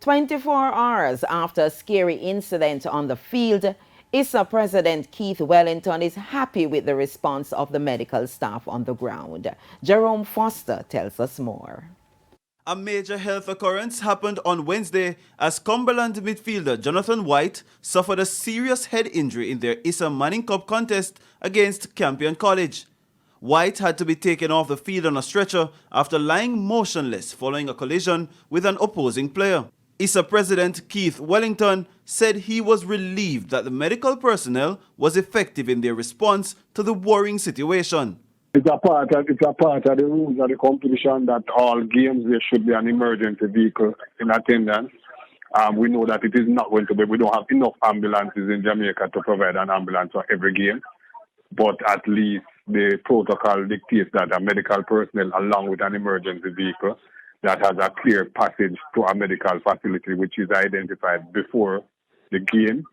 24 hours after a scary incident on the field, ISSA President Keith Wellington is happy with the response of the medical staff on the ground. Jerome Foster tells us more. A major health occurrence happened on Wednesday as Cumberland midfielder Jonathan White suffered a serious head injury in their ISSA Manning Cup contest against Campion College. White had to be taken off the field on a stretcher after lying motionless following a collision with an opposing player. ISSA President Keith Wellington said he was relieved that the medical personnel was effective in their response to the worrying situation. It's a part of the rules of the competition that all games there should be an emergency vehicle in attendance. We know that it is not going to be. We don't have enough ambulances in Jamaica to provide an ambulance for every game. But at least the protocol dictates that a medical personnel along with an emergency vehicle that has a clear passage to a medical facility which is identified before the game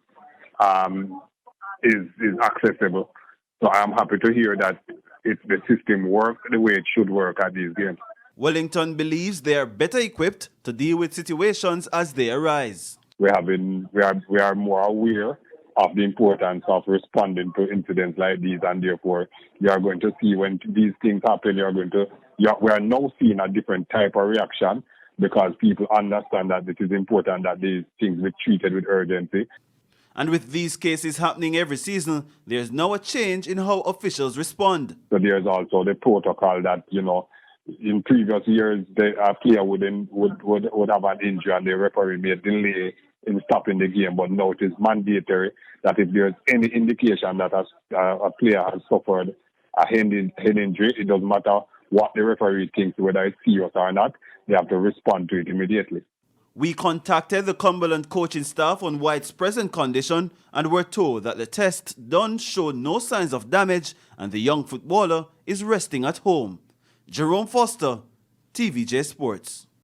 is accessible. So I am happy to hear that the system works the way it should work at these games. Wellington believes they are better equipped to deal with situations as they arise. We are more aware of the importance of responding to incidents like these, and therefore you are going to see when these things happen, we are now seeing a different type of reaction because people understand that it is important that these things be treated with urgency. And with these cases happening every season, there's now a change in how officials respond. So there's also the protocol that, in previous years, a player would have an injury and the referee may delay in stopping the game, but now it is mandatory that if there's any indication that a player has suffered a head injury, it doesn't matter what the referee thinks, whether it's serious or not, they have to respond to it immediately. We contacted the Cumberland coaching staff on White's present condition and were told that the test done showed no signs of damage and the young footballer is resting at home. Jerome Foster, TVJ Sports.